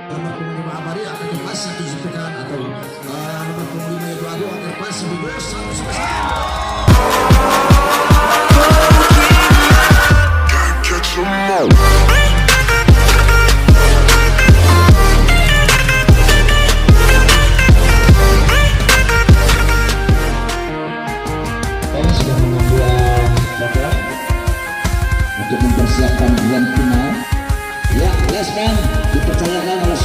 nomor punggung 5 Abadi akan lepas satu sepekan atau nomor punggung 5 Eduardo akan lepas video satu sepekan. Catch 'em all. Sudah mengambil program untuk mempersiapkan grand final. Ya, yes man, dipercayakan oleh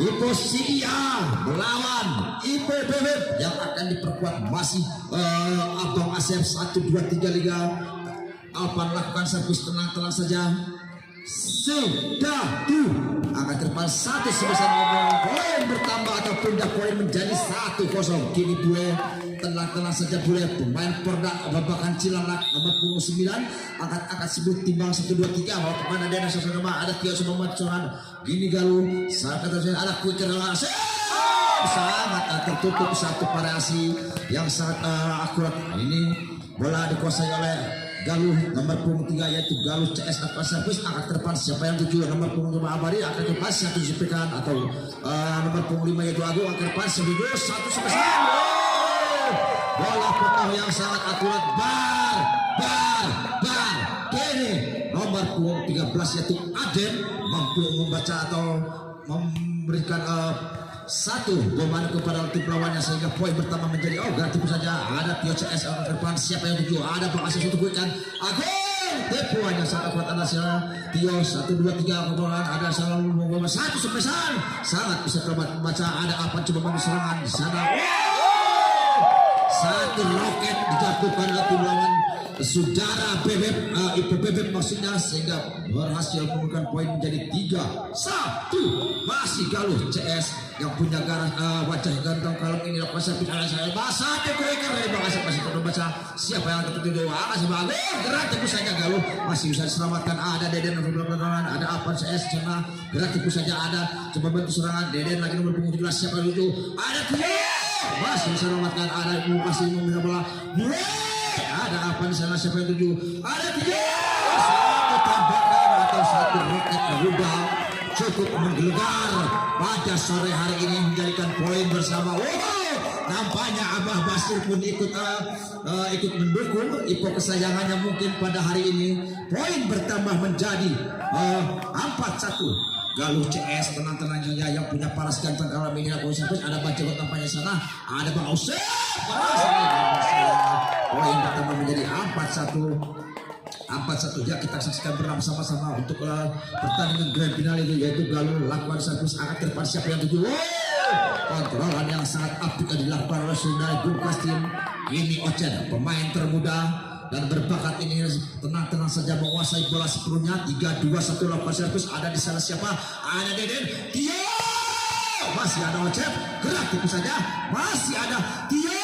Ipo Sia melawan Ipo Bebek yang akan diperkuat masih Abang Asep 1, 2, 3 Liga. Alpan lakukan servis tenang-tenang saja. Sudah akan terpal satu sebesar poin bertambah atau pindah poin menjadi 1-0. Kini boleh tenang-tenang saja boleh pemain Porda babakan Cilandak nomor punggung 9 angkat sebut timbang 1, 2, 3 bahwa kemana dia nasional nama ada Tio Sumamat Sohan gini Galuh saat kata saya ada Quicker sangat tertutup satu variasi yang sangat akurat. Ini bola dikuasai oleh Galuh nomor punggung 3 yaitu Galuh CS Aqua Service akan terdepan siapa yang 7 nomor punggung 5 Abadi akan lepas satu sepekan atau nomor punggung 5 yaitu Agung akan lepas video satu sepekan. Bola potong yang sangat akurat bar kini nomor punggung 13 yaitu Aden mampu membaca atau memberikan satu boman kepada tim lawannya sehingga poin pertama menjadi tipu saja ada Tio CS ke depan siapa yang tujuh ada Bang Asis untuk kuikan Agung tipuan yang sangat kuat ada siapa Tio 1, 2, 3 kebobolan ada selalu membawa satu sepesan sangat bisa terbaca ada apa coba mengambil serangan di sana satu roket dijatuhkan oleh tim lawan saudara Bebek Ipo Bebek maksudnya sehingga berhasil membuahkan poin menjadi 3-1. Masih Galuh CS yang punya wajah ganteng kalem ini lakukan servis ala saya bahasa kekoikan dari Bang Asep masih terbaca siapa yang ketujuh masih bagus gerak tipu saja Galuh masih bisa diselamatkan ada Deden ada apa CS sana gerak tipu saja ada coba bantu serangan Deden lagi nomor punggung 17 siapa itu ada masih bisa diselamatkan ada masih meminta bola ada apa di sana siapa yang tujuh ada 3 satu tembakan atau satu roket rubah cukup menggelegar pada sore hari ini menjadikan poin bersama. Nampaknya Abah Basir pun ikut mendukung Ipo kesayangannya mungkin pada hari ini. Poin bertambah menjadi 4-1. Galuh CS tenang-tenang saja yang punya paras ganteng kalau ini aku sampai ada baca tampaknya sana ada Bang Ausep. Poin pertama menjadi 4-1 ya kita saksikan bersama-sama untuk pertandingan grand final itu yaitu Galuh lakukan servis akan terdepan siapa yang tujuh kontrolan yang sangat apik dilakukan oleh saudara Gumkas tim ini Ocen pemain termuda dan berbakat ini tenang-tenang saja menguasai bola sepenuhnya 3, 2, 1 lakukan servis ada di sana siapa ada Deden Tio masih ada Ocen gerak tipu saja masih ada Tio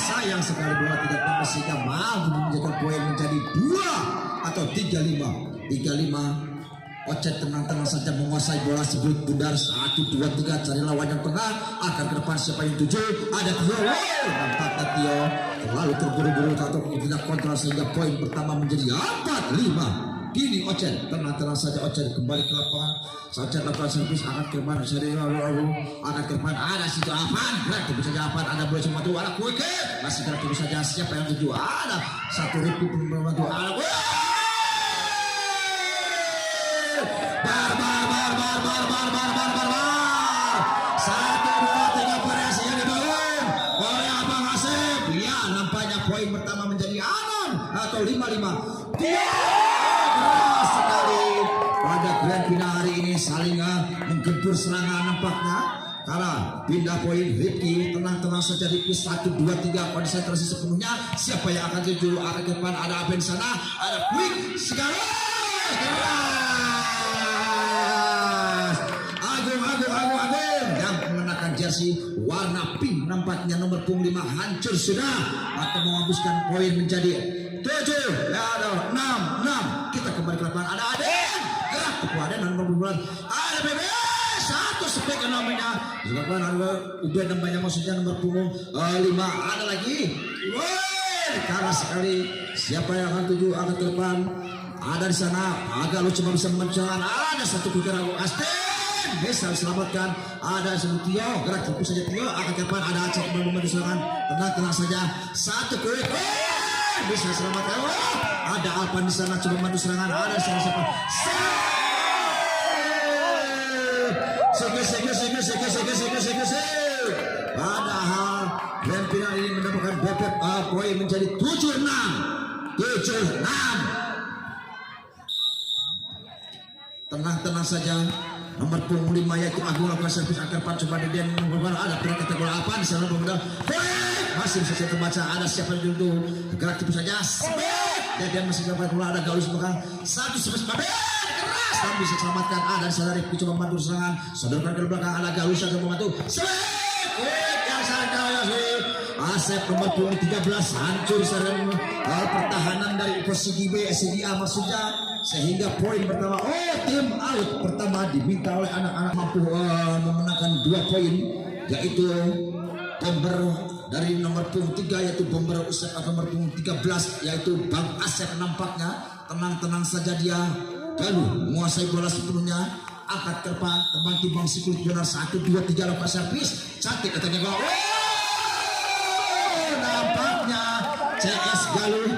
sayang sekali bola tidak tambah sehingga mampu menjaga poin menjadi 2 atau 3-5 Ocet tenang-tenang saja menguasai bola sebelum bundar 1, 2, 3 cari lawan yang tengah akan ke depan siapa yang 7 ada Tio nampaknya Tio terlalu terburu-buru atau tidak kontrol sehingga poin pertama menjadi 4-5. Kini Ocen tenang-tenang saja Ocen kembali ke lapangan Ocen lakukan servis akan ke depan akan ke depan ada situ Afan gerak tipu saja Afan ada boleh cuma tuh ada Kuike masih gerak tipu saja siapa yang tujuh ada satu ribu pembantu ada satu dua tiga variasi yang dibangun oleh Abang Asep ya nampaknya poin pertama menjadi 6 atau 5-5 keras sekali pada grand final hari ini saling menggempur serangan nampaknya karena pindah poin Rifki tenang-tenang saja Rifki 1, 2, 3 konsentrasi sepenuhnya siapa yang akan tuju arah ke depan ada Aben sana ada Quick segala keras. Agung yang mengenakan jersey warna pink nampaknya nomor punggung 5 hancur sudah atau menghabiskan poin menjadi 7 ya ada 6. Kita kembali ke lapangan ada Aden gerak kepada nomor bulan ada BB satu sepek namanya disebabkan ada udah namanya maksudnya nomor punggung 5 ada lagi. Kalah sekali siapa yang akan tuju akan ke depan ada di sana agak lu coba bisa mencoba ada satu kira Asten bisa diselamatkan ada sebut Tio gerak terus saja Tio akan ke depan ada Aceh membantu serangan tenang saja satu klik bisa selamatkan ada Alpan di sana coba membantu serangan ada siapa padahal grand final ini mendapatkan BPP poin menjadi 7-6 tenang saja nomor punggung 5 yaitu Agung lakukan servis angkat pan coba Deden ada pernah kategori apa di sana pemuda masih bisa terbaca ada siapa yang dulu gerak tipu saja Deden masih dapat bola ada Gaulus belakang satu servis keras dan bisa selamatkan ada di sana Rifki coba membantu serangan sodorkan ke belakang ada Gaulus akan membantu yang sangat Asep nomor punggung 13 hancur serem pertahanan dari posisi B SDA maksudnya sehingga poin pertama tim out pertama diminta oleh anak-anak mampu memenangkan 2 poin yaitu bomber dari nomor punggung 3 yaitu bomber Usep atau nomor punggung 13 yaitu Bang Asep nampaknya tenang saja dia lalu menguasai bola sepenuhnya angkat ke depan timbang sikul benar 1 2 3 lepas servis cantik katanya gol nampaknya CS Galuh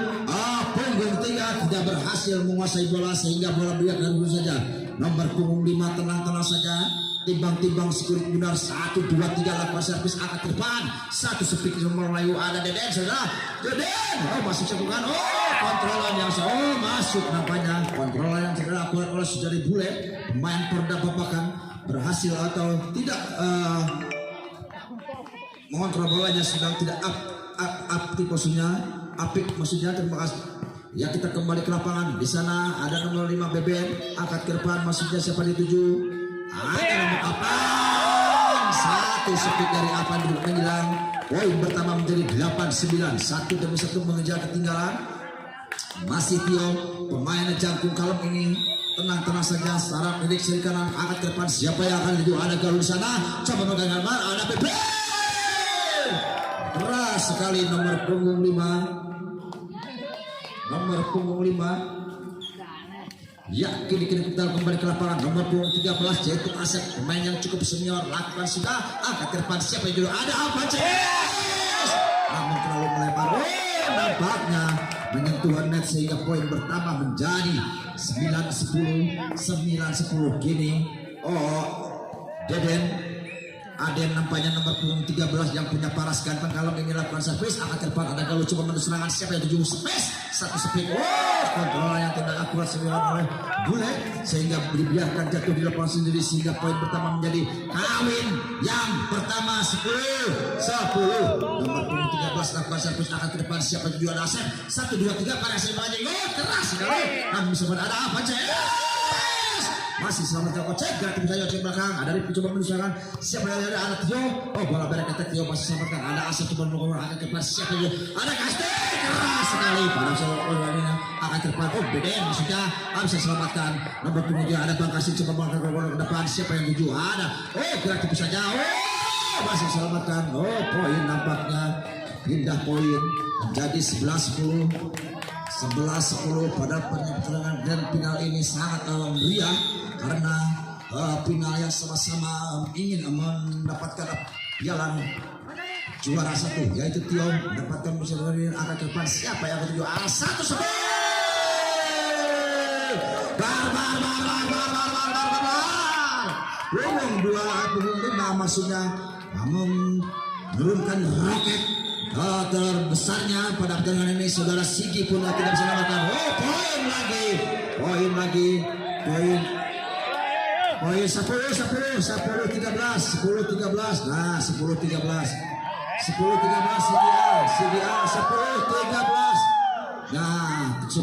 punggung 3 tidak berhasil menguasai bola sehingga bola biarkan dulu saja nomor punggung 5 tenang saja timbang sikurit benar 1 2 3 lepas servis angkat ke depan satu sepik nomor Melayu ada Deden saudara Deden masih cepukan kontrolan yang masuk nampaknya kontrolan yang segera akurat oleh Sujari Bule pemain Porda Babakan berhasil atau tidak mengontrol bolanya sedang tidak aktif maksudnya terima kasih ya kita kembali ke lapangan di sana ada nomor 5 BBN angkat ke depan maksudnya siapa dituju ada nomor apa satu sepik dari apa dulu menghilang poin pertama menjadi 8-9 satu demi satu mengejar ketinggalan masih Tio pemain jangkung kalem ini tenang saja sarap milik sisi kanan angkat ke depan siapa yang akan dituju ada Galuh di sana coba megang gambar ada BBN keras sekali nomor punggung 5 ya kini kita kembali ke lapangan nomor punggung 13 yaitu Asep pemain yang cukup senior lakukan sudah angkat ke depan siapa yang dulu ada apa namun terlalu melebar nampaknya menyentuh net sehingga poin pertama menjadi 9-10 kini Aden nampaknya nomor punggung 13 yang punya paras ganteng kalau ingin lakukan servis angkat ke depan ada Galuh coba menusuk serangan siapa yang tujuh space satu sepik kontrol yang tidak akurat oleh Bule sehingga dibiarkan jatuh di lapangan sendiri sehingga poin pertama menjadi kawin yang pertama 10 nomor punggung 13 lakukan servis angkat ke depan siapa yang tujuh ada Asep 1 2 3 pada Asep aja keras sekali namun bisa ada apa masih selamat cek gratis saja cek belakang ada Rifki coba menyusulkan siapa yang ada Tio bola berak kata Tio masih selamatkan ada Asep coba melakukan angkat ke depan siapa yang ada Kaste keras sekali pada seorang akan ke depan BDN maksudnya bisa selamatkan nomor punggung ada Bang Kasih coba melakukan bola ke depan siapa yang tuju ada gratis saja masih selamatkan poin nampaknya pindah poin menjadi 11-10 pada pertandingan grand final ini sangat meriah karena final yang sama-sama ingin mendapatkan piala juara satu yaitu Tio mendapatkan bersama akan ke depan siapa yang ketujuh satu sebel punggung 5 maksudnya menurunkan roket terbesarnya pada pertandingan ini saudara Sigi pun tidak bisa melakukan poin lagi 10 13 nah 10 13 CDA 10 13 nah 10 13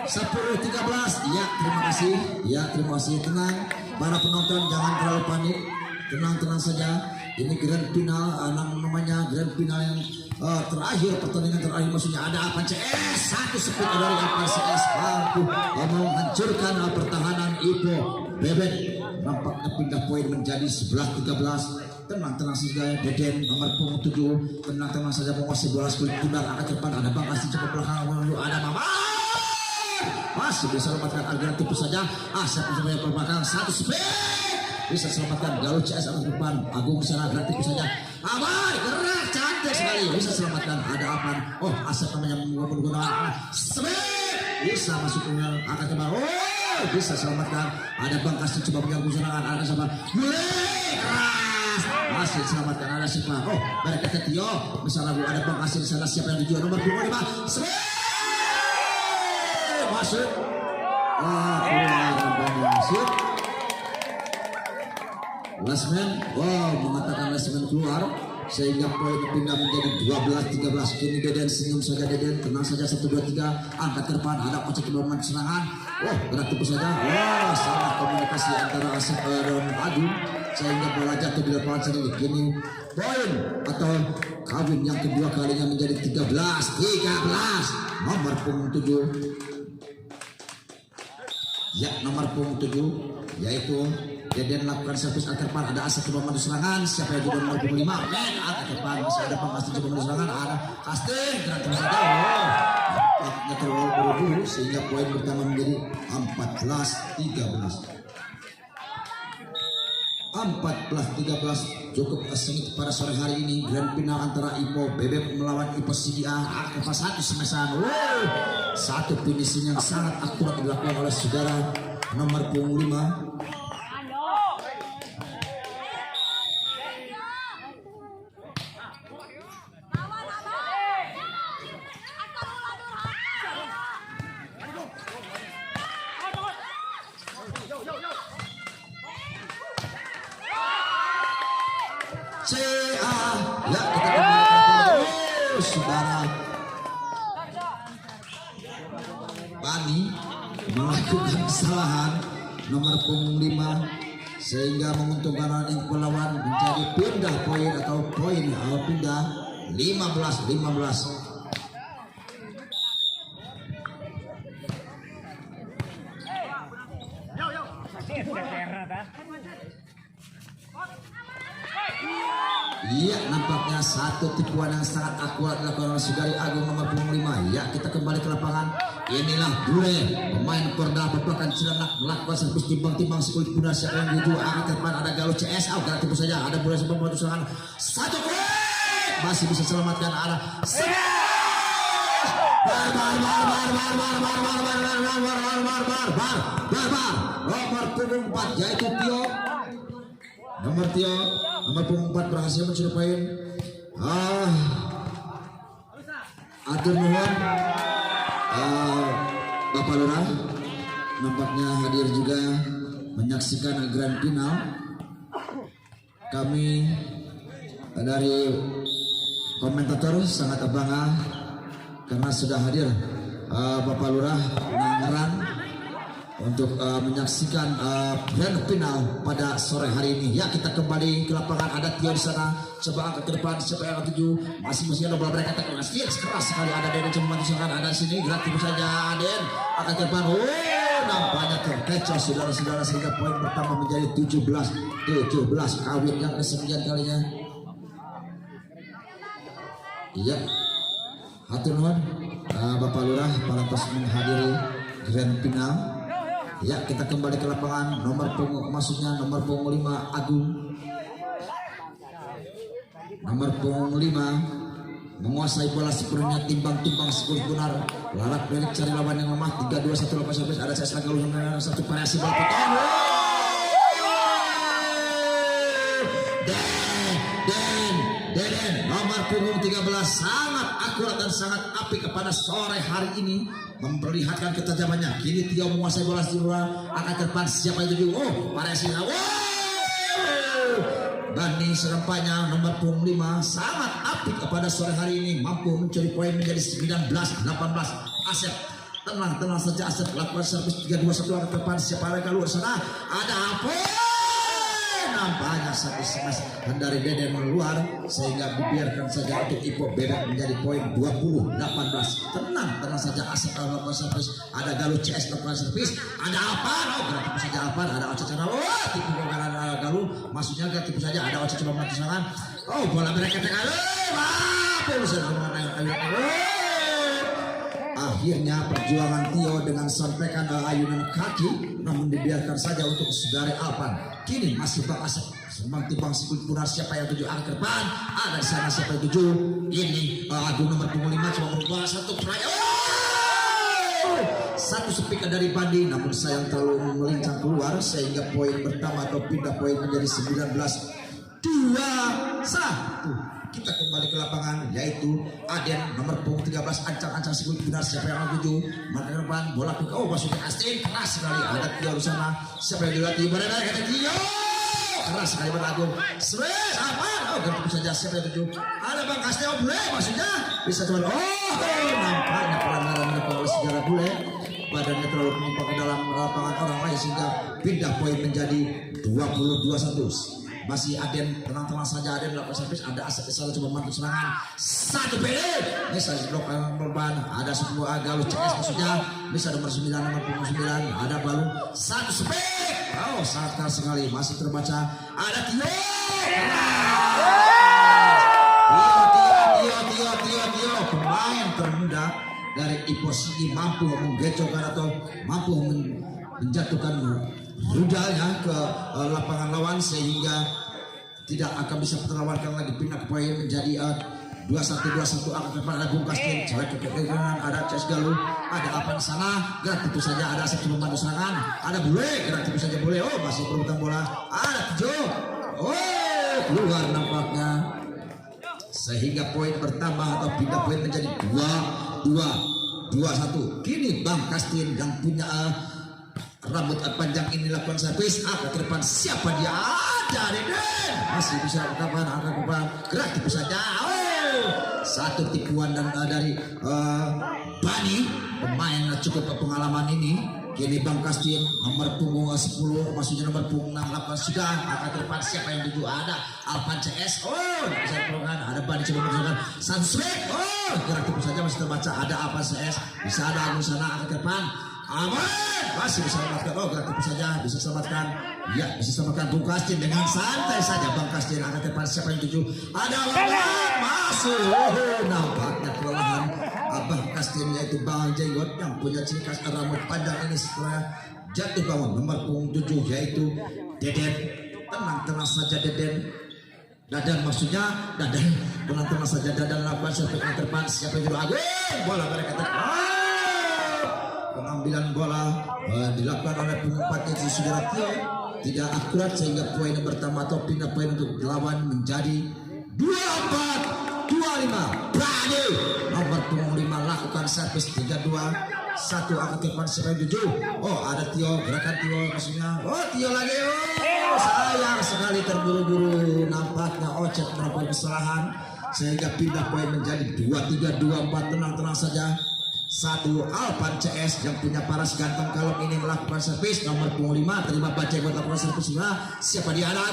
10-13. Ya, terima kasih. Ya, terima kasih. Tenang, para penonton jangan terlalu panik. Tenang saja. Ini grand final, namanya grand final yang terakhir, pertandingan terakhir maksudnya. Ada apa CS? Satu speed dari APCS mampu menghancurkan pertahanan Ipo Bebek. Nampaknya pindah poin menjadi 11-13. Tenang saja. Deden nomor punggung 7. Tenang saja menguasai bola kulit tundar arah depan. Ada Bang Asti coba belakang lalu ada Mama. Masih bisa selamatkan agar tipis saja. Asap bisa belakang satu speed. Bisa selamatkan Galuh CS arah depan. Agung sana gratis saja. Aman gerak cantik sekali. Bisa selamatkan ada apa? Oh Asap namanya menggunakan speed. Bisa masuk ke akan kembali. Oh bisa selamatkan. Ada Bang Asti coba menyambung serangan ada sama. Mulai keras. Masih selamatkan ada siapa? Oh mereka Tio. Misalnya ada Bang Asti di sana siapa yang dijual nomor 25. Speed masuk. Keluar masuk. Last man, wow mengatakan last man keluar sehingga poin pindah menjadi 12-13. Kini Deden senyum saja. Deden tenang saja. 1-2-3 angkat ke depan. Ada Ocek di bawah serangan. Wah gerak tipis saja. Wah sangat komunikasi antara Asep dan Agung sehingga bola jatuh di lapangan sendiri. Kini poin atau kawin yang kedua kalinya menjadi 13. Nomor punggung 7. Ya nomor punggung 7 yaitu Deden lakukan servis angkat depan. Ada Asep coba maju serangan. Siapa yang juga nomor 25? Angkat depan masih ada Bang Asti coba maju serangan. Ada Kasting gerak terus saja. Nampaknya terlalu buru-buru sehingga poin pertama menjadi 14-13. 14-13 cukup sengit pada sore hari ini. Grand final antara Ipo Bebek melawan Ipo CDA. Akeva 1 semesan. Satu finishing yang sangat akurat dilakukan oleh saudara nomor punggung 5. Ya kita kembali saudara Bani melakukan kesalahan nomor punggung 5 sehingga menguntungkan running pelawan menjadi pindah poin atau poin pindah 15-15. Iya nampaknya satu tipuan yang sangat akurat dilakukan oleh Sugari Agung nomor punggung 5. Ya kita kembali ke lapangan. Inilah Bule pemain Porda Babakan Cilandak melakukan servis timbang-timbang sekulit punah. Siapa yang dituju angkat ke depan ada Galuh CS. Gerak tipu saja ada Bule sebelum maju serangan. Satu gol masih bisa selamatkan ada nomor punggung 4 yaitu Tio. Nomor punggung 4 berhasil mencuri poin. Atur nuhun Bapak Lurah nampaknya hadir juga menyaksikan grand final. Kami dari komentator sangat bangga karena sudah hadir Bapak Lurah Nangerang untuk menyaksikan grand final pada sore hari ini. Ya kita kembali ke lapangan. Ada Tio di sana. Coba angkat ke depan. Siapa yang tuju? Masing-masing ada bola mereka tak keras. Keras sekali ada Deden coba maju ada sini. Gerak tipu saja Den. Angkat ke depan. Nampaknya terkecoh saudara-saudara sehingga poin pertama menjadi 17. Kawin yang ke-9 kalinya. Iya. Hatur nuhun Bapak Lurah parantos menghadiri grand final. Ya kita kembali ke lapangan. Nomor punggung maksudnya nomor punggung 5 Agung. Nomor punggung 5 menguasai bola sepenuhnya timbang-timbang sekulit benar. Lalat belik cari lawan yang lemah. 3-2-1 lepas servis. Ada CS Galuh dengan satu variasi bola potong. Deden nomor punggung 13 sangat akurat dan sangat apik kepada sore hari ini memperlihatkan ketajamannya. Kini Tio menguasai bola seluruh akan ke depan. Siapa yang tuju? Variasi Bani serempanya nomor punggung 5 sangat apik kepada sore hari ini mampu mencuri poin menjadi 19-18. Asep tenang saja Asep lakukan servis 3-2-1 arah depan siapa yang keluar sana ada apa nampaknya satu smash dari Deden keluar sehingga dibiarkan saja untuk Ipo Bebek menjadi poin 20-18. Tenang saja Asep lakukan servis ada Galuh CS lakukan servis ada apa gerak saja apa ada Oce cara tipu kanan ada Galuh maksudnya gak tipu saja ada Oce coba mati serangan bola mereka Galuh akhirnya perjuangan Tio dengan sampaikan ayunan kaki namun dibiarkan saja untuk saudara Alpan. Kini masih Bang Asep sembang timbang sikul punar siapa yang tuju angker depan ada di sana siapa yang tuju ini Agung nomor 5 coba merubah satu try satu speaker dari Bandi namun sayang terlalu melincang keluar sehingga poin pertama atau pindah poin menjadi 19-21. Kita kembali ke lapangan yaitu Aden nomor punggung 13 ancang-ancang sikul benar siapa yang tuju maka ke depan bola ke masuknya Astin keras sekali ada Tio di sana siapa yang dilatih berada kata Tio keras sekali Agung smash apa ganti saja siapa yang tuju ada Bang Kasteo boleh maksudnya bisa coba nampaknya pelanggaran dilakukan oleh sejarah bule badannya terlalu menyimpang ke dalam lapangan orang lain sehingga pindah poin menjadi 20-21. Masih Aden tenang saja Aden melakukan servis ada Asep Isala coba mantu serangan satu PD bisa blok berban ada sebuah Galuh CS maksudnya bisa nomor 9 nomor 9 ada balu satu spek sangat keras sekali masih terbaca ada Tio pemain termuda dari Ipo Sigi mampu menggecokkan atau mampu menjatuhkan rudalnya ke lapangan lawan sehingga tidak akan bisa terlawankan lagi pindah ke poin menjadi 21-21 akan depan ada Bung Kastin cewek ke kanan ada CS Galuh ada apa di sana gerak tentu saja ada Asep coba bantu serangan ada Bule gerak tentu saja boleh masih perebutan bola ada Tujo keluar nampaknya sehingga poin pertama atau pindah poin menjadi 2-21. Kini Bang Kastin yang punya rambut panjang ini lakukan servis ke depan siapa dia ada Deden masih bisa kapan angkat depan gerak tipu saja satu tipuan dan dari Bani pemain cukup pengalaman ini kini Bang Kastin nomor punggung 10 maksudnya nomor punggung 6 lakukan sudah angkat depan siapa yang tuju ada Alpan CS bisa perlukan ada Bani coba menunjukkan Sanswek gerak tipu saja masih terbaca ada Alpan CS bisa ada Agung sana angkat depan aman masih bisa selamatkan gerak tipu saja bisa selamatkan ya bisa selamatkan Bung Kastin dengan santai saja Bang Kastin angkat depan siapa yang tuju ada lawan masuk nampaknya kelelahan Abang Kastin yaitu Bang Jenggot yang punya ciri khas rambut panjang ini setelah jatuh bangun nomor punggung 7 yaitu Deden tenang saja Deden Dadan maksudnya Dadan tenang saja Dadan lakukan servis yang terpan siapa yang tuju Agung bola mereka pengambilan bola dilakukan oleh pengumpat itu saudara Tio tidak akurat sehingga poin yang pertama atau pindah poin untuk lawan menjadi 24-25. Berani nomor punggung 5 lakukan servis 3-2 1 angkat depan siapa yang tuju ada Tio gerakan Tio maksudnya Tio lagi sayang sekali terburu-buru nampaknya Ocet melakukan kesalahan sehingga pindah poin menjadi 23-24 tenang saja satu Alpan CS yang punya paras ganteng kalau ini melakukan servis nomor punggung 5 terima baca buat lakukan servis siapa dia ada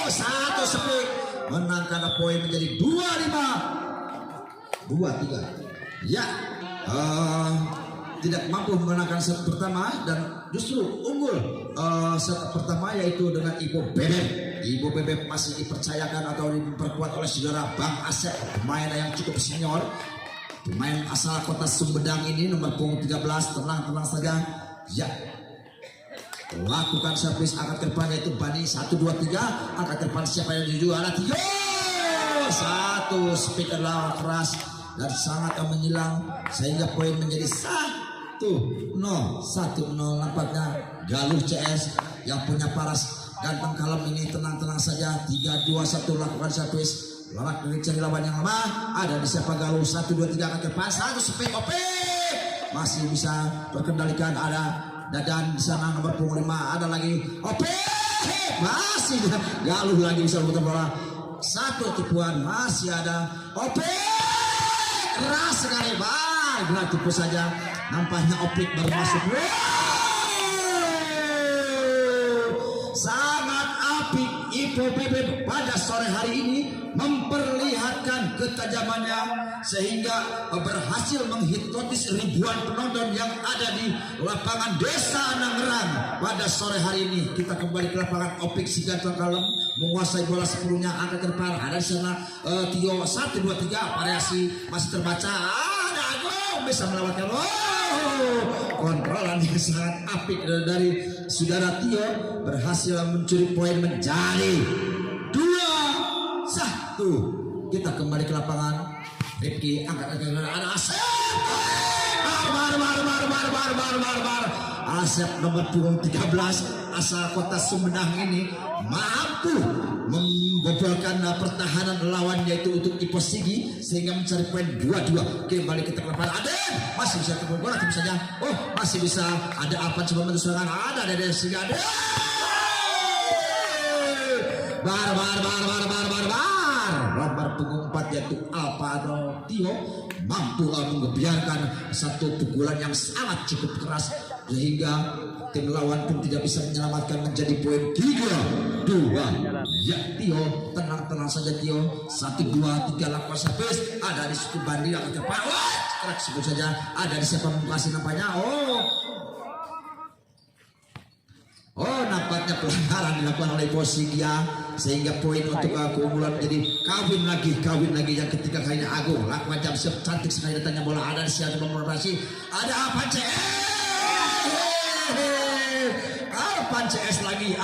satu speak menangkan poin menjadi 25-23 ya tidak mampu memenangkan set pertama dan justru unggul set pertama yaitu dengan Ipo Bebek masih dipercayakan atau diperkuat oleh saudara Bang Asep pemain yang cukup senior pemain asal kota Sumedang ini nomor punggung 13 tenang saja ya lakukan servis angkat ke depan yaitu Bani 1 2 3 angkat ke depan siapa yang tuju ada Tio satu speaker lawan keras dan sangat menyilang sehingga poin menjadi 1-0 nampaknya Galuh CS yang punya paras ganteng kalem ini tenang saja 3-2-1 lakukan servis lawan mencari lawan yang lemah ada di siapa Galuh 1 2 3 ke depan satu speed masih bisa terkendalikan ada Dadan di sana nomor punggung 5 ada lagi masih Galuh lagi bisa memutar bola satu tipuan masih ada keras sekali gerak tipu saja. Nampaknya Opik baru masuk. Sangat apik Ipo Bebek pada sore hari ini memperlihatkan ketajamannya sehingga berhasil menghipnotis ribuan penonton yang ada di lapangan Desa Nangerang pada sore hari ini. Kita kembali ke lapangan Opik Sigantong Kalem menguasai bola sepenuhnya, angkat ke depan. Ada di sana Tio 1 2 3 variasi masih terbaca. Ada Agung bisa melewatkan. Kontrolan yang sangat apik dari saudara Tio berhasil mencuri poin menjadi 2-1. Kita kembali ke lapangan. Rifki angkat ada Asep. Bar. Asep nomor punggung 13 asal kota Sumedang ini mampu membobolkan pertahanan lawan yaitu untuk Ipo Sigi sehingga mencari poin 2-2. Kembali kita ke lapangan. Aden masih bisa ketemu bola tim saja. Oh masih bisa ada apa coba menentu serangan. Ada dari Sigi Aden. Bar. Nomor punggung 4 yaitu Alpa atau Tio mampu membiarkan satu pukulan yang sangat cukup keras sehingga tim lawan pun tidak bisa menyelamatkan menjadi poin 3-2. Ya Tio tenang saja Tio 1 2 3 lakukan servis ada di situ Bandi akan cepat kerak sebut saja ada di siapa kasih nampaknya. Nampaknya pelanggaran dilakukan oleh Posigia sehingga poin untuk keunggulan menjadi kawin lagi yang ketiga kalinya Agung lakukan jam siap cantik sekali datangnya bola ada di siapa memperoleh ada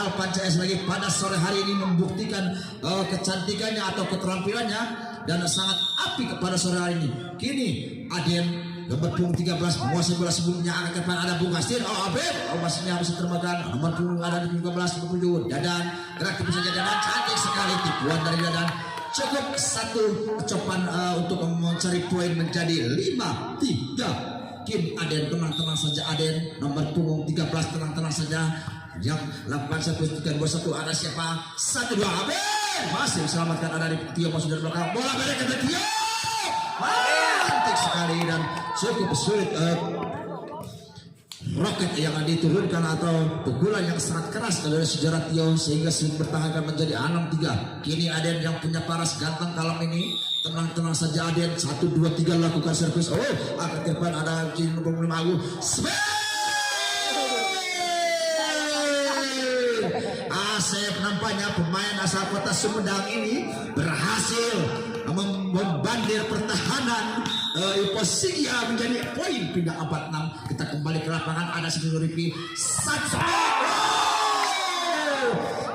Alpan CS lagi pada sore hari ini membuktikan kecantikannya atau keterampilannya dan sangat apik pada sore hari ini. Kini Aden nomor punggung 13 menguasai bola sebelumnya akan ke depan ada Bung Kastir. Abib masihnya bisa termakan nomor punggung ada di 13 27 Dadan gerak tipu saja Dadan cantik sekali tipuan dari Dadan cukup satu kecopan untuk mencari poin menjadi 5-3. Kim Aden tenang saja Aden nomor punggung 13 tenang saja yang 8-1-3-2-1 ada siapa 1-2 Abib masih diselamatkan ada di Tio masuk dari belakang bola balik ke Tio cantik sekali dan cukup sulit roket yang diturunkan atau pukulan yang sangat keras dari sejarah Tio sehingga sulit bertahan menjadi 6-3. Kini Aden yang punya paras ganteng kalem ini tenang saja Aden 1 2 3 lakukan servis akan ke depan ada nomor 5 Agung Asep nampaknya pemain asal kota Sumedang ini berhasil membandir pertahanan Ipo Sigia menjadi poin pindah 4-6. Kita kembali ke lapangan ada Siti Ripi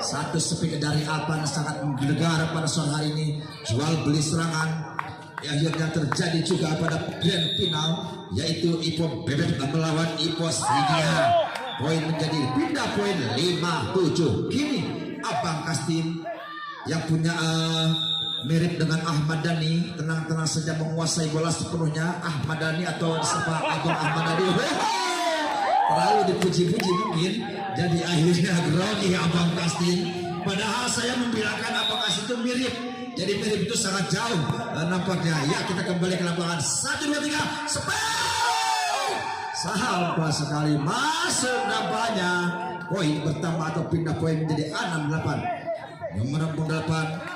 satu speed dari Alpan sangat menggelegar pada sore hari ini jual beli serangan akhirnya terjadi juga pada grand final yaitu Ipo Bebek melawan Ipo Sigia. Poin menjadi pindah poin 5-7. Kini Abang Kastin yang punya mirip dengan Ahmad Dhani tenang saja menguasai bola sepenuhnya. Ahmad Dhani atau disapa Abang Ahmad Dhani terlalu dipuji-puji mungkin jadi akhirnya grogi Abang Kastin padahal saya membilangkan Abang Kastin itu mirip jadi mirip itu sangat jauh nampaknya. Ya kita kembali ke lapangan 1 2 3 sepeda sahabat sekali masuk nampaknya poin bertambah atau pindah poin menjadi 6-8. Nomor punggung 8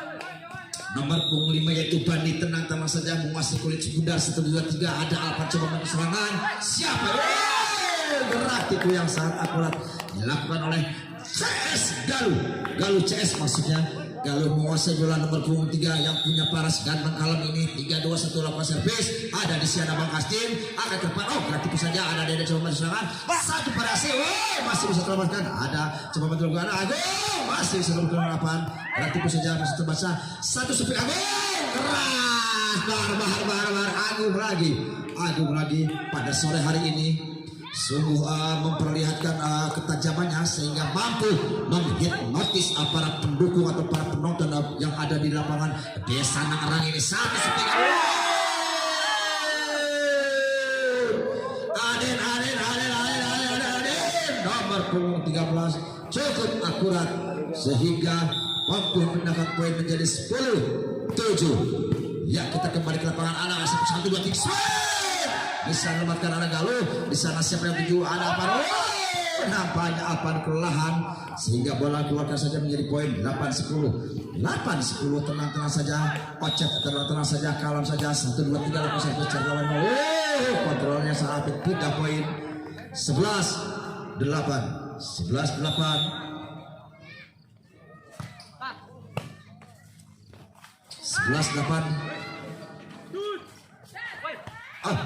nomor punggung 5 yaitu Bandi tenang saja menguasai kulit Bundar 1 2 3 ada Alpan coba mengambil serangan siapa gerak tipu yang sangat akurat dilakukan oleh CS Galuh CS maksudnya Galuh menguasai bola nomor punggung 3 yang punya paras ganteng kalem ini 3-2-1 lakukan servis ada di Siana Bang Kastin akan ke depan gerak tipu saja ada Dede coba mengambil serangan satu variasi masih bisa terlamatkan ada coba mengambil bola Agung masih bisa terlamatkan lapan gerak tipu saja masih terbaca satu speed Agung keras bar Agung lagi pada sore hari ini sungguh memperlihatkan ketajamannya sehingga mampu menghipnotis para pendukung atau para penonton yang ada di lapangan Desa Nangerang ini. Satu speed Aden nomor punggung 13 cukup akurat sehingga mampu mendapat poin menjadi 10-7. Ya kita kembali ke lapangan anak 1 2 3 bisa menyelamatkan anak Galuh. Di sana siapa yang tuju? Ada Apan. Nampaknya Apan kelelahan sehingga bola keluarkan saja menjadi poin 8-10. 8-10, tenang-tenang saja. Ocep tenang-tenang saja, kalem saja. 1 2 3 lepas satu lawan. Kontrolnya sangat pindah poin. 11-8. 11-8. 11-8.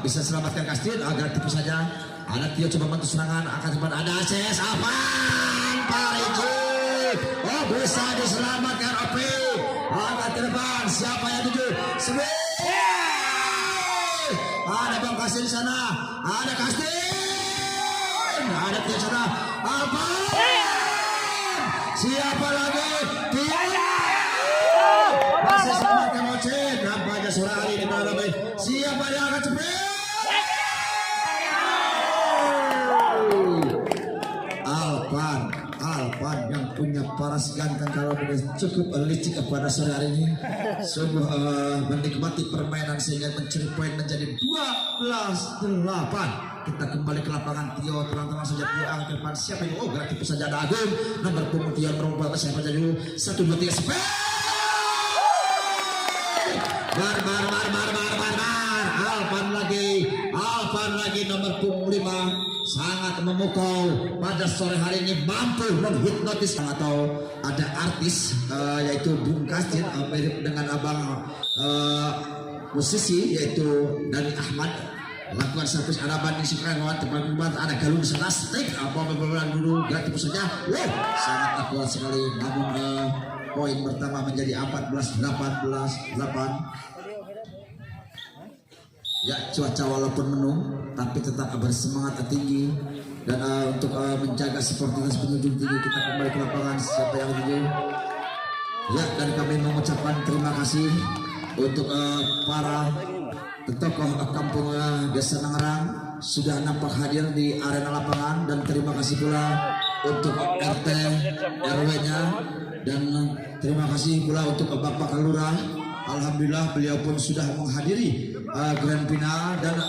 Bisa selamatkan Kastin agar tipu saja. Ada Tio coba bantu serangan, akan depan ada ACS Apan Pariji. Bisa diselamatkan OP. Angkat ke depan, siapa yang tuju? Ada Bang Kastin di sana, ada Kastin, ada Tio sana. Apan. Siapa lagi? Tio. Masih selamatkan Ocen. Nampaknya sore hari ini benar-benar. Siapa yang akan cepet? Alpan yang punya paras ganteng kalau cukup licik pada sore hari ini. Sungguh menikmati permainan sehingga mencuri poin menjadi 12-8. Kita kembali ke lapangan. Tio tenang-tenang saja. Tio angkat ke depan. Siapa ini? Gerak tipu saja ada Agung. Nomor punggung Tio merumput ke siapa saja dulu. 1 2 3 sepet. Bar. Alpan lagi nomor punggung 5 sangat memukau pada sore hari ini, mampu menghipnotis. Atau ada artis yaitu Bung Kastin mirip dengan abang musisi yaitu Dani Ahmad. Lakukan servis ada banding Sukarelawan teman-teman, ada Galuh di sana stick dulu gratis saja. Sangat akurat sekali. Namun poin pertama menjadi 14-8. Ya, cuaca walaupun mendung tapi tetap bersemangat tinggi. Dan untuk menjaga sportivitas pengunjung tinggi, kita kembali ke lapangan. Siapa yang tuju? Ya, dan kami mengucapkan terima kasih untuk para tokoh kampung Desa Nangerang sudah nampak hadir di arena lapangan. Dan terima kasih pula untuk RT RW-nya. Dan terima kasih pula untuk Bapak Lurah. Alhamdulillah beliau pun sudah menghadiri grand final. Dan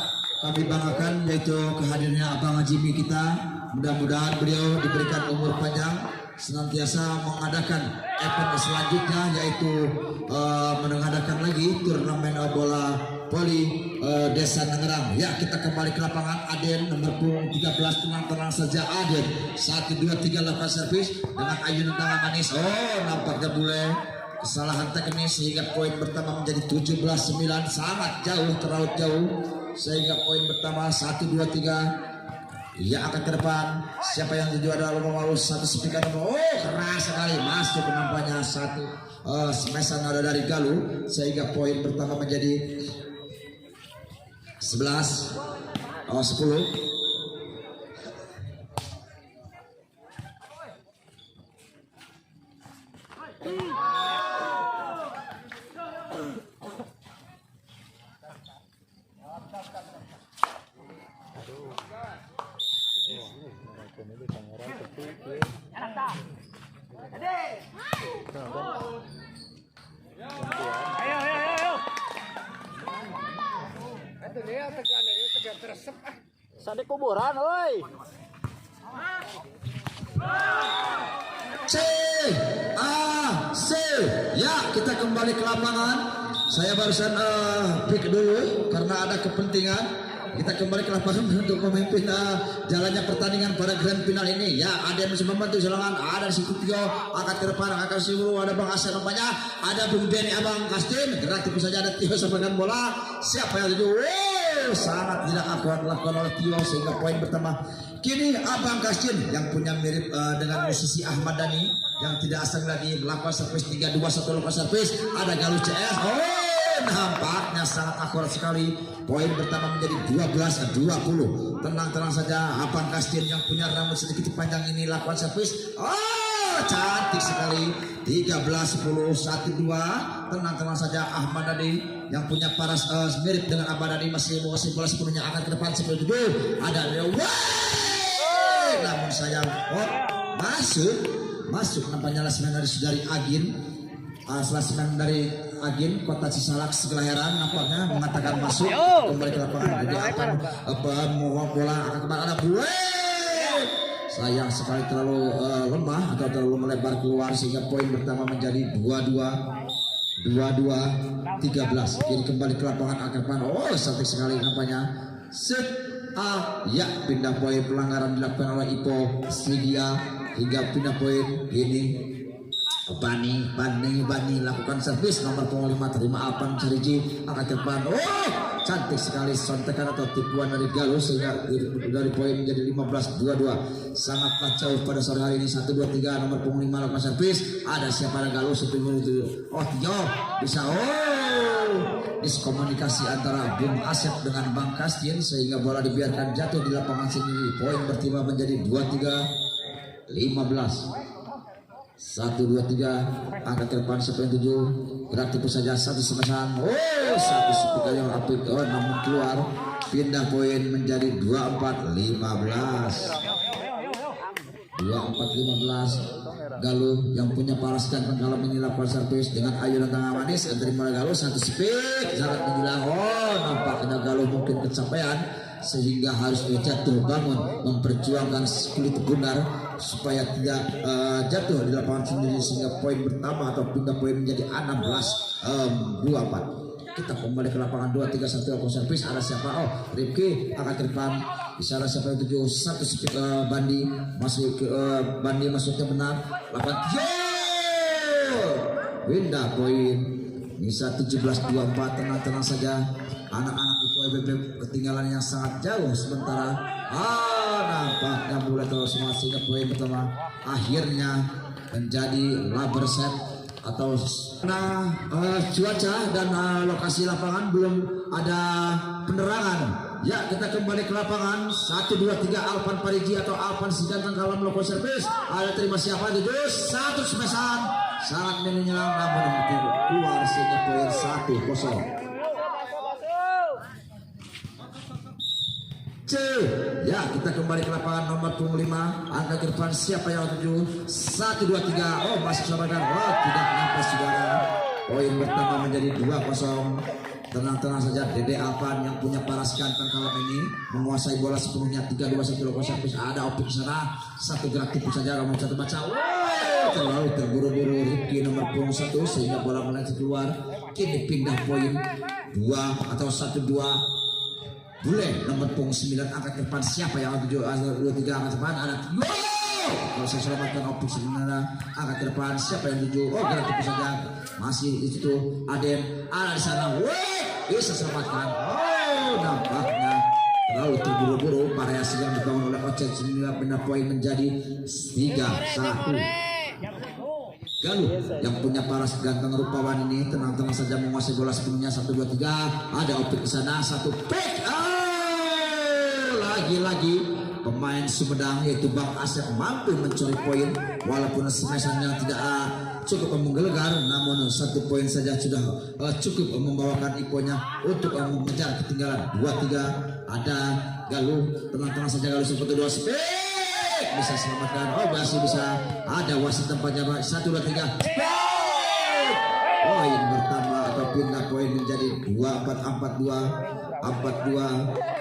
kami banggakan yaitu kehadirnya Abang Jimmy kita. Mudah-mudahan beliau diberikan umur panjang, senantiasa mengadakan event selanjutnya yaitu mengadakan lagi turnamen bola voli Desa Nangerang. Ya, kita kembali ke lapangan. Aden nomor punggung 13 tenang-tenang saja Aden. 1 2 3 lakukan servis dengan ayunan tangan manis. Nampaknya boleh kesalahan teknis sehingga poin pertama menjadi 17-9. Sangat jauh, terlalu jauh sehingga poin pertama 1 2 3. Ya, akan ke depan. Siapa yang tuju adalah lalu satu speaker. Keras sekali masuk nampaknya satu smash ada dari Galuh sehingga poin pertama menjadi 10. Sadi kuburan, oi. C. Ya, kita kembali ke lapangan. Saya barusan pick dulu karena ada kepentingan. Kita kembali ke lapangan untuk memimpin jalannya pertandingan pada grand final ini. Ya, ada yang bisa membantu serangan. Ada di situ Tio angkat ke depan, akan simbol. Ada Bang Asep nampaknya. Ada Bung Denny, Abang Kastin. Gerak tipu saja ada Tio sampaikan bola. Siapa yang tuju? Sangat tidak akurat dilakukan oleh Tio sehingga poin pertama. Kini Abang Kastin yang punya mirip dengan musisi Ahmad Dhani yang tidak asing lagi melakukan servis 3-2-1 lakukan servis. Ada Galuh CS. Nampaknya sangat akurat sekali. Poin pertama menjadi 12-20. Tenang-tenang saja. Abang Kastin yang punya rambut sedikit panjang ini lakukan servis. Cantik sekali. 13-10 1-2. Tenang-tenang saja. Ahmad Dhani yang punya paras mirip dengan Ahmad Dhani masih bola sepenuhnya akan ke depan sebelum itu. Ada namun sayang masuk nampaknya lasiman dari Sudari Agin, lasiman dari Agin Kota Cisalak Sekelahiran nampaknya mengatakan masuk kembali ke lapangan. Jadi akan bola akan kemana ada sayang sekali terlalu lemah atau terlalu melebar keluar sehingga poin pertama menjadi 22-13. Kini kembali ke lapangan akan kemana. Oh cantik sekali nampaknya. Set ya pindah poin, pelanggaran dilakukan oleh Ipo Sidia hingga pindah poin. Ini Bani lakukan servis nomor punggung 5, terima Alpan Cariji akan ke depan. Oh cantik sekali sontekan atau tipuan dari Galuh sehingga dari poin menjadi 15-22. Sangatlah jauh pada sore hari ini. 1, 2, 3 nomor punggung 5 lakukan servis. Ada siapa ada Galuh itu. Oh Tio bisa. Diskomunikasi antara Bung Asep dengan Bang Kastin sehingga bola dibiarkan jatuh di lapangan sendiri. Poin bertambah menjadi 23-15. 1, 2, 3 angkat ke depan siapa yang 7 gerak tipu saja satu semesan. Satu speaker yang apik namun keluar. Pindah poin menjadi 24-15. Galuh yang punya paras ganteng kalau ini lakukan servis dengan ayunan tangan manis menerima Galuh satu speak sangat menjulang. Nampaknya Galuh mungkin kecapean sehingga harus jatuh bangun memperjuangkan kulit bundar supaya tidak jatuh di lapangan sendiri sehingga poin bertambah atau pindah poin menjadi 16-24. Kita kembali ke lapangan 2-3-1 lakukan servis. Ada siapa? Rifki akan ke depan. Bisa ada siapa yang 7 satu speed Bandi masuk ke Bandi masuknya benar. 8 pindah poin bisa 17-24. Tenang saja anak-anak itu ketinggalan yang sangat jauh sementara nampaknya mulai terus sehingga poin pertama akhirnya menjadi rubber set atau cuaca dan lokasi lapangan belum ada penerangan. Ya kita kembali ke lapangan 1, 2, 3 Alpan Pariji atau Alpan Sigantang kalau melakukan servis. Ada terima siapa itu satu semesan sangat menyelam namun keluar sehingga poin 1-0. Ya kita kembali ke lapangan nomor punggung 5 angka ke depan siapa yang 7 1, 2, 3 masih sabarkan tidak nampak saudara. Poin bertambah menjadi 2-0. Tenang saja Dede Alpan yang punya paras ganteng kalau ini menguasai bola sepenuhnya. 3-2-1 lakukan servis. Ada opik sana satu gerak tipu saja nomor 1 baca. Terlalu terburu-buru Rifki nomor punggung 1 sehingga bola melenceng keluar. Kini pindah poin 2 atau 1-2. Bule nomor punggung 9 angkat ke depan siapa yang 7 2, 3 angkat ke depan ada kalau saya selamatkan opik sebenarnya angkat ke depan siapa yang 7 gerak tipu saja masih itu Aden ada di sana bisa selamatkan. Nampaknya terlalu terburu-buru variasi yang dibangun oleh Ocet sehingga pindah poin menjadi 3-1. Galuh yang punya paras ganteng rupawan ini tenang saja menguasai bola sepenuhnya. 1, 2, 3 ada opik di sana satu pick. Lagi-lagi pemain Sumedang yaitu Bang Asep mampu mencuri poin walaupun smash-nya tidak cukup menggelegar namun 1 poin saja sudah cukup membawakan Iponya untuk mengejar ketinggalan 2-3. Ada Galuh tenang saja Galuh seperti 2 speed bisa selamatkan. Masih bisa ada wasit tempatnya 1, 2, 3 poin bertambah atau pindah poin menjadi 24-42.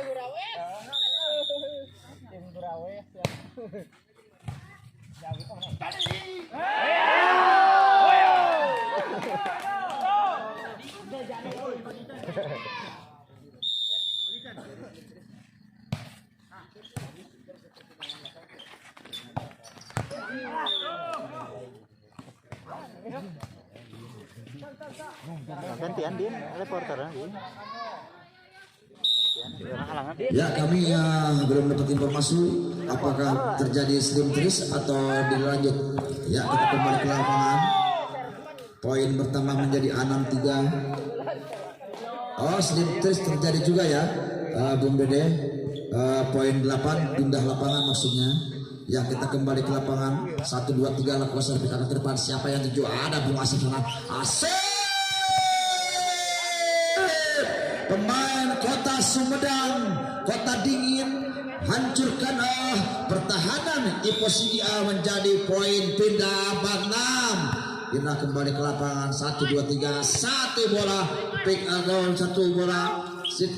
Gantian Din, reporter Din. Ya kami belum dapat informasi apakah terjadi slim tris atau dilanjut. Ya kita kembali ke lapangan. Poin bertambah menjadi 6-3. Slim tris terjadi juga ya Bung Dede. Poin 8 pindah lapangan maksudnya. Ya kita kembali ke lapangan 1, 2, 3 lakukan servis ke depan siapa yang 7 ada Bung Asif sana pemain Kota Sumedang Kota Dingin hancurkan pertahanan Ipo Sidia menjadi poin pindah Bang 6 Kita kembali ke lapangan 1 2 3 satu bola pick and roll, satu bola sit.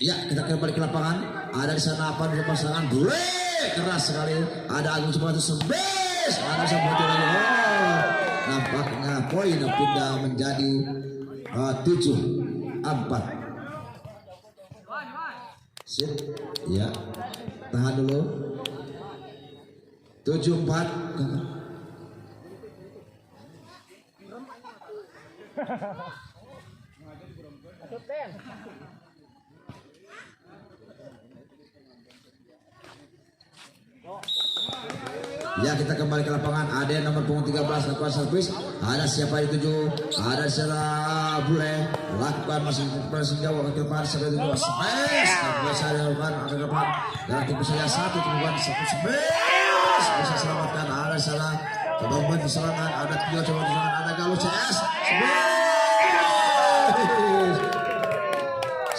Ya, kita kembali ke lapangan. Ada di sana apa di pasangan bule keras sekali. Ada Agung coba itu sebes. Ada seperti lagi. Oh, nampaknya poin pindah menjadi 7-4. Sit. Ya, tahan dulu. 7-4. Ya, kita kembali ke lapangan. Ada yang nomor punggung 13 lakukan servis. Ada siapa di 7? Ada siapa bule lakukan masih jauh ke depan. Siapa itu? Space. Biasa dilakukan ke depan. Dan tipu saja satu temukan satu space. Bisa selamatkan. Ada salah. Coba membantu serangan. Ada Tio coba serangan. Ada Galuh CS.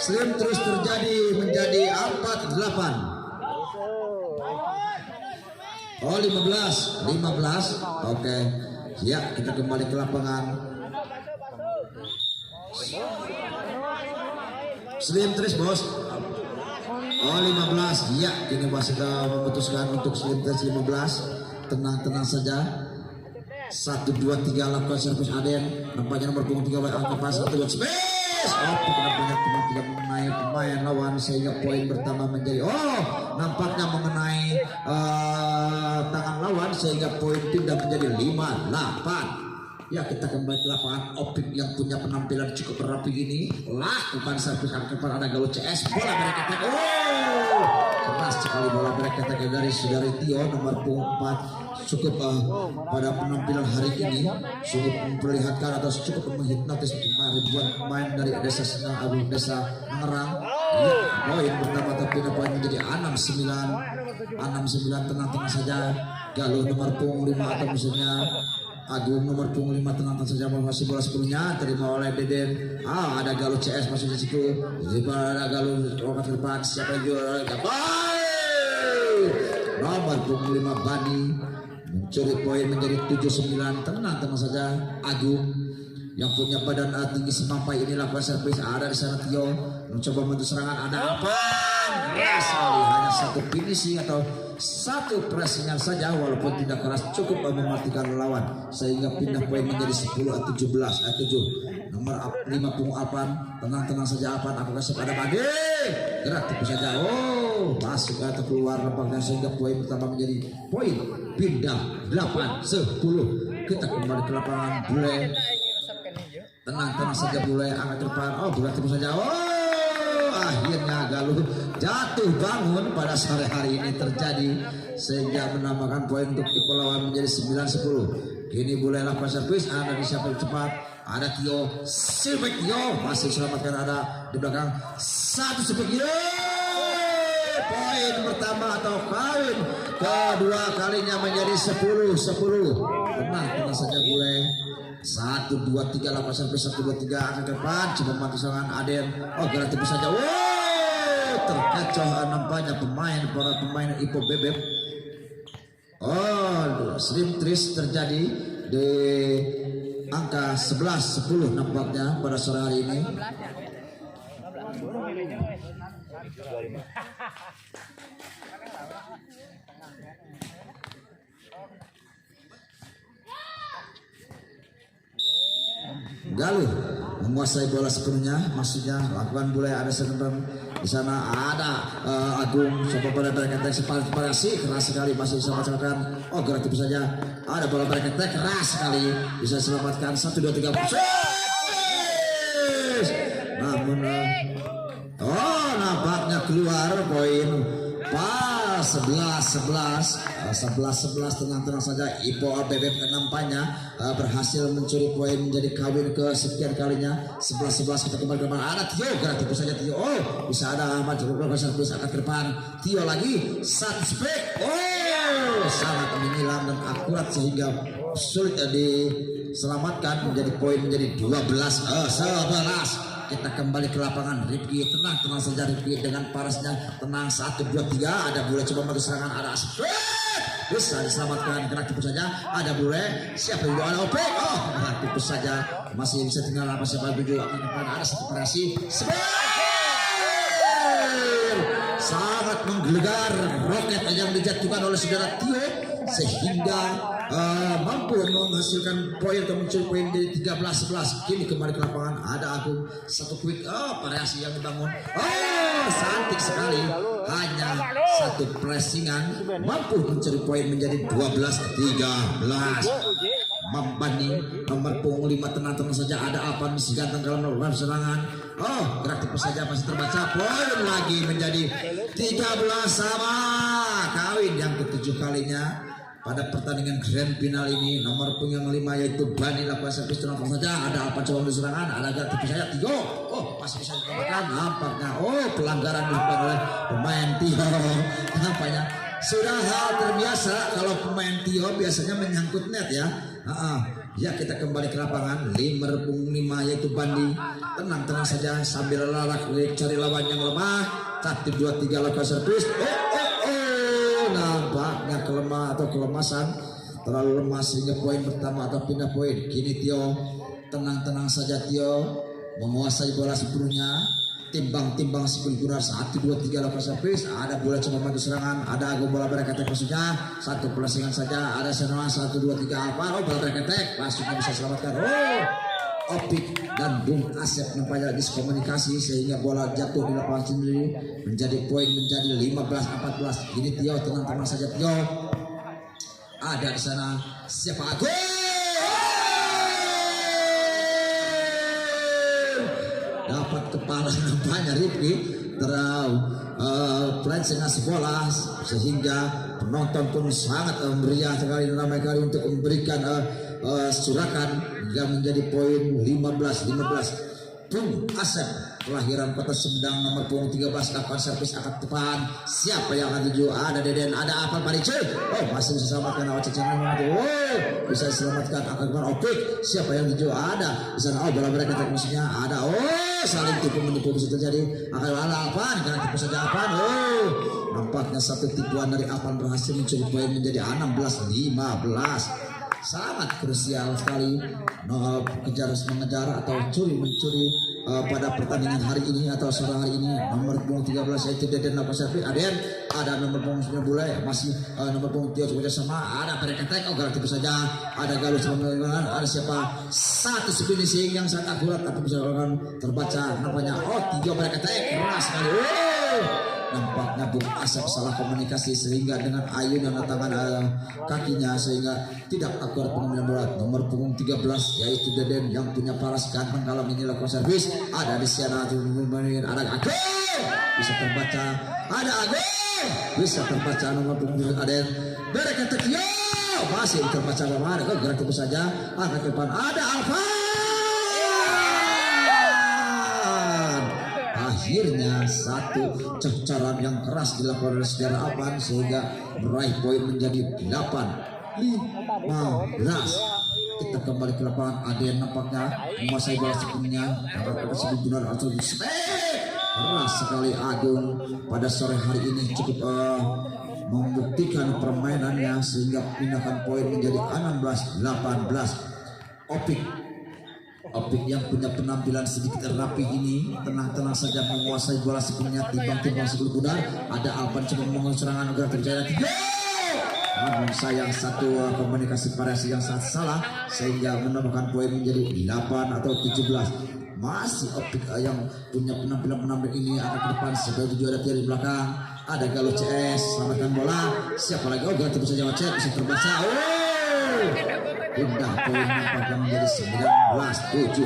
Slim terus terjadi menjadi 4-8. Oh 15. Oke. Ya, kita kembali ke lapangan. Slim terus bos. Oh 15. Ya, kini wasit memutuskan untuk Slim terus 15. Tenang saja. 1 2 3 lakukan servis Aden. Nampaknya nomor punggung 3 angka pas 1 2 space. Oh, nampaknya teman tidak mengenai pemain lawan sehingga poin bertambah menjadi nampaknya mengenai tangan lawan sehingga poin pindah menjadi 5-8. Ya, kita kembali ke lapangan. Opik yang punya penampilan cukup rapi ini lakukan servis angkapan. Ada Galuh CS, bola berketek. Keras sekali bola berketek dari saudari Tio nomor punggung 4. Cukup pada penampilan hari ini cukup memperlihatkan atau cukup menghipnotis ribuan pemain dari desa Senang Agung, desa Tangerang. Ya, poin pertama terpindah poin menjadi 6-9. Tenang saja. Galuh nomor punggung 5 atau misalnya Agung nomor punggung 5 tenang saja masih bola sebelumnya terima oleh Deden. Ada Galuh CS masih di situ. Ada Galuh ke depan. Siapa yang juara? Nomor punggung 5 Bani mencuri poin menjadi 7-9. Tenang saja. Agung yang punya badan tinggi semampai ini lakukan servis. Ada di sana Tio mencoba membantu serangan. Ada apa? Keras sekali, hanya satu finishing atau satu pressingan saja walaupun tidak keras cukup mematikan lawan sehingga pindah poin menjadi 10-17. 7 nomor 5 punggung Alpan. Tenang saja Alpan. Aku kasih pada Bade. Gerak tipu saja. Masuk atau keluar nampaknya sehingga poin pertama menjadi poin pindah 8-10. Kita kembali ke lapangan. Bule tenang saja Bule angkat ke depan. Bule tipu saja. Akhirnya Galuh jatuh bangun pada sore hari ini terjadi sehingga menambahkan poin untuk Ipo lawan menjadi 9-10. Kini Bule lakukan servis. Ada di siapa cepat. Ada Tio. Silvek Tio masih selamatkan. Ada di belakang satu Silvek Tio. Poin pertama atau poin kedua kalinya menjadi 10-10. Tenang saja Bule. 1 2 3 lakukan servis. 1 2 3 angkat ke depan. Coba mati serangan Aden. Gerak tipu saja. Terkecoh nampaknya para pemain Ipo Bebek. Slim twist terjadi di angka 11-10 nampaknya pada sore hari ini. Galuh menguasai bola sepenuhnya, maksudnya lakukan Bule. Ada sentuhan di sana. Ada Agung coba bola berketek separasi keras sekali masih diselamatkan. Gerak tipu saja. Ada bola berketek keras sekali bisa diselamatkan. 1 2 3 namun nampaknya keluar poin pas 11-11 tenang saja. Ipo Bebek nampaknya berhasil mencuri poin menjadi kawin ke sekian kalinya. 11-11 kita kembali ke depan. Ada Tio gerak tipu saja Tio. Bisa ada Ahmad coba servis angkat ke depan. Tio lagi satu spek. Sangat menyilang dan akurat sehingga sulit diselamatkan menjadi poin menjadi 12-11. Kita kembali ke lapangan. Rifki tenang saja Rifki dengan parasnya. Tenang 1 2 3. Ada Bule coba maju serangan. Ada bisa diselamatkan, kena tipu saja. Ada Bule, siapa yang ada Opik? Oh, kena tipu saja. Masih bisa tinggal apa siapa tujuh akan depan, ada satu variasi. Sangat menggelegar roket yang dijatuhkan oleh saudara Tio sehingga mampu menghasilkan poin atau muncul poin dari 13-11. Kini kembali ke lapangan, ada Agung, satu quick variasi yang dibangun. Oh, cantik sekali, hanya satu pressingan mampu mencuri poin menjadi 12-13. Membani nomor punggung 5 tenang-tenang saja, ada apa misi ganteng dalam melakukan serangan. Oh, gerak tipe saja masih terbaca, poin lagi menjadi 13 sama. Kawin yang ke-7 kalinya pada pertandingan grand final ini. Nomor punggung 5 yaitu Bani lakukan servis tenang saja, ada apa coba serangan, ada gerak tipe saja Tio. Oh, masih bisa ditembakkan nampaknya. Oh, pelanggaran dilakukan oleh pemain Tio. Nampaknya sudah hal terbiasa kalau pemain Tio biasanya menyangkut net ya. Ya, kita kembali ke lapangan. 5 yaitu Bandi, tenang-tenang saja sambil larak cari lawan yang lemah. 1, 2, 3 lakukan servis. Nampaknya kelemasan, terlalu lemah sehingga poin pertama atau pindah poin. Kini Tio, tenang-tenang saja Tio menguasai bola sepenuhnya. Timbang-timbang Sipil Gunar 1, 2, 3 lakukan servis. Ada bola coba maju serangan, ada Agung bola berketek maksudnya. Satu pelasingan saja, ada Senua 1, 2, 3 apa? Oh, bola berketek, masuknya bisa selamatkan. Oh, Opik dan Bung Asep nampaknya diskomunikasi sehingga bola jatuh di lapangan sendiri menjadi poin menjadi 15-14. Ini Tio, tenang-tenang saja Tio. Ada di sana siapa? Agung. Dapat kepala nampaknya Rifki pelancengan bola sehingga penonton pun sangat meriah sekali ramai kali untuk memberikan surakan yang menjadi poin 15-15. Bung Asep kelahiran Kota Sumedang nomor punggung 13 lakukan servis akad depan. Siapa yang akan tuju? Ada Deden, ada apa Parice? Oh, masih bisa selamatkan awak ceceran. Oh, bisa diselamatkan akad depan Opik. Siapa yang tuju? Ada di sana. Oh, bola mereka musuhnya ada. Oh, saling tipu menipu bisa terjadi. Akan ala Apan karena tipu saja Apan. Oh, nampaknya satu tipuan dari Apan berhasil mencuri poin menjadi 16-15. Sangat krusial sekali mengejar atau mencuri pada pertandingan hari ini atau sore hari ini. Nomor punggung 13 yaitu Deden lakukan servis. Ada nomor punggung 9 Bule, masih nomor punggung Tio bekerja sama, ada Pereketek. Oh, galak tipu saja, ada Galus ada siapa? Satu finishing yang sangat akurat tapi bisa terbaca namanya. Oh, Tio Pereketek keras sekali. Nampaknya Bung Asep salah komunikasi sehingga dengan ayunan tangan kakinya sehingga tidak akurat pengambilan bola. Nomor punggung 13 yaitu Deden yang punya paras ganteng kalau ini lakukan servis. Ada di sana ada Agung bisa terbaca, ada Agung bisa terbaca nomor punggung Aden Bereket Tio masih terbaca bagaimana. Kau gerak itu saja angkat depan, ada Alfa. Akhirnya satu cecaran yang keras dilakukan oleh saudara Apan sehingga meraih poin menjadi 8-15. Kita kembali ke lapangan. Aden nampaknya menguasai bola sepenuhnya. Keras sekali Agung pada sore hari ini cukup membuktikan permainannya sehingga pindahkan poin menjadi 16-18. Opik yang punya penampilan sedikit rapi ini tenang-tenang saja menguasai bola sepenuhnya. Timbang-timbang Sipil Gunar, ada Alban coba membangun serangan agar terjadi. Namun sayang satu komunikasi variasi yang sangat salah sehingga menambahkan poin menjadi 8 atau 17. Masih Opik yang punya penampilan ini akan ke depan sebagai tujuh ada di belakang. Ada Galuh CS selamatkan bola. Siapa lagi? Oh, ganti bisa jawab cek bisa terbaca. Pindah poin nampaknya menjadi 19-17.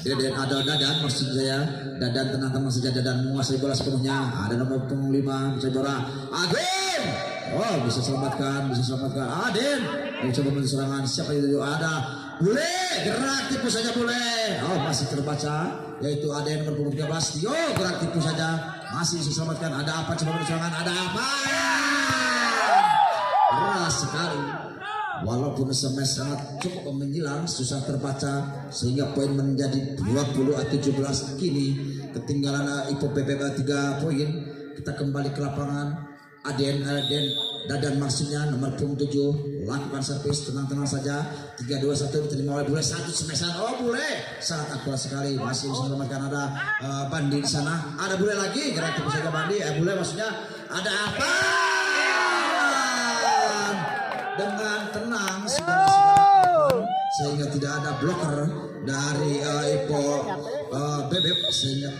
Deden ada Dadan maksud saya. Dadan tenang-tenang saja, Dadan menguasai bola sepenuhnya. Ada nomor punggung 5 bisa bola Aden. Oh, bisa selamatkan Aden. Mencoba serangan. Siapa itu? Ada Bule, gerak tipu saja Bule. Oh, masih terbaca yaitu Aden nomor punggung 13. Yo, gerak tipu saja masih bisa selamatkan. Ada apa coba serangan? Ada apa? Keras sekali, walaupun SMS sangat cukup menyilang, susah terbaca sehingga poin menjadi 20-17. Kini ketinggalan Ipo PP 3 poin kita kembali ke lapangan. Aden Dadan maksudnya nomor 7 lakukan servis, tenang-tenang saja. 3-2-1 diterima oleh Bule, satu smash-an. Oh Bule sangat akurat sekali, masih bisa selamatkan. Ada Bandi di sana, ada Bule lagi, gerak terus saja Bandi. Bule maksudnya ada apa? Dengan tenang sehingga tidak ada blocker dari Ipo Bebek, sehingga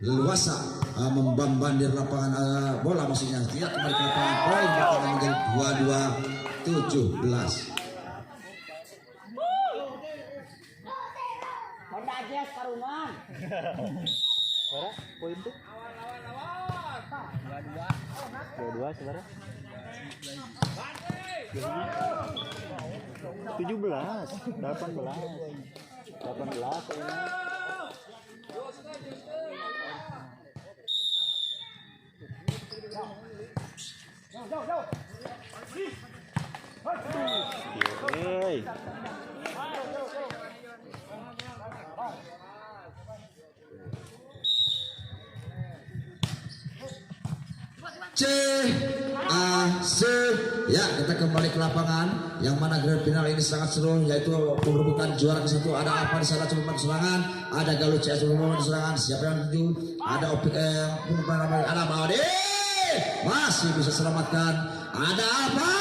leluasa membambandir lapangan bola, maksudnya tidak kembali ke lapangan. Poin pertama menjadi 22-17. Saudara, poin tuh 22 saudara. 17, 18 poinnya. Hey. CAC ya, kita kembali ke lapangan yang mana grand final ini sangat seru, yaitu perebutan juara ke-1. Ada apa di sana? Coba serangan, ada Galuh CS di serangan, siapa yang tuju? Ada Opik ada Mawade masih bisa selamatkan. Ada apa?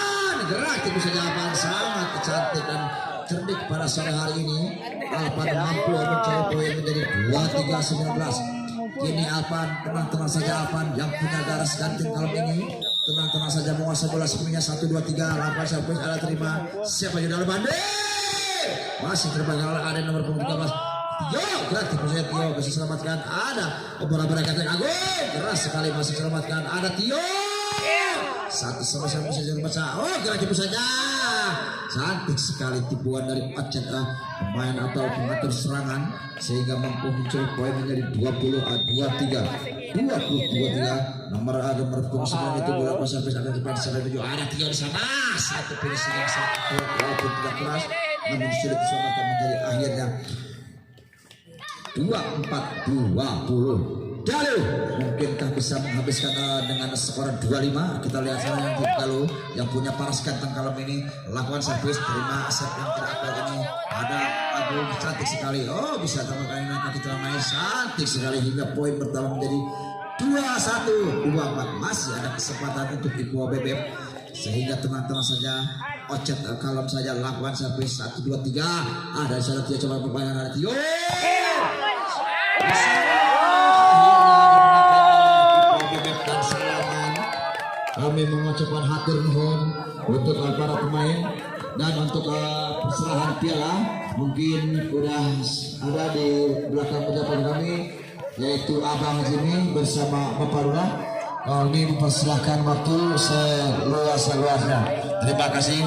Gerak itu saja apa? Sangat cantik dan cerdik pada sore hari ini. Alpan mampu mencari poin menjadi 23-19. Kini Alpan, tenang-tenang saja Alpan yang punya garis ganting kalau ini. Tenang-tenang saja menguasai bola sepenuhnya. 1, 2, 3 Alpan siapa ada terima. Siapa yang dalam Bande? Masih terbang oleh ada nomor 13. Tio, gerak tipu saya Tio bisa selamatkan. Ada beberapa kata yang agung, keras sekali masih selamatkan. Ada Tio. Satu sama-sama bisa dibaca. Oh, gerak tipu saja. Cantik sekali tipuan dari Aceh pemain atau pengatur serangan sehingga mampu mencuri poin menjadi 20-23. Nomor 9 itu bola sampai sampai depan sampai 7. Ada Tio di sana. Satu finishing yang sangat kuat walaupun tidak keras, namun sudah diselamatkan menjadi akhirnya 24-20. Galuh mungkinkah bisa menghabiskan dengan skor 25? Kita lihat sana yang Galuh yang punya paras ganteng kalau ini lakukan servis, terima set yang tidak akal ini. Ada Agung cantik sekali. Oh, bisa tambah kali nanti kita main cantik sekali hingga poin pertama menjadi 21-24. Masih ada kesempatan untuk Ipo Bebek sehingga tenang-tenang saja. Ocet kalem saja lakukan servis 1, 2, 3. Ada sana Tio coba permainan ada Tio. Kami mengucapkan hatur nuhun untuk para pemain dan untuk perserahan piala. Mungkin udah di belakang pejabat kami yaitu Abang Jimmy bersama Bapak Lurah. Kami mempersilahkan waktu seluas-luasnya. Terima kasih.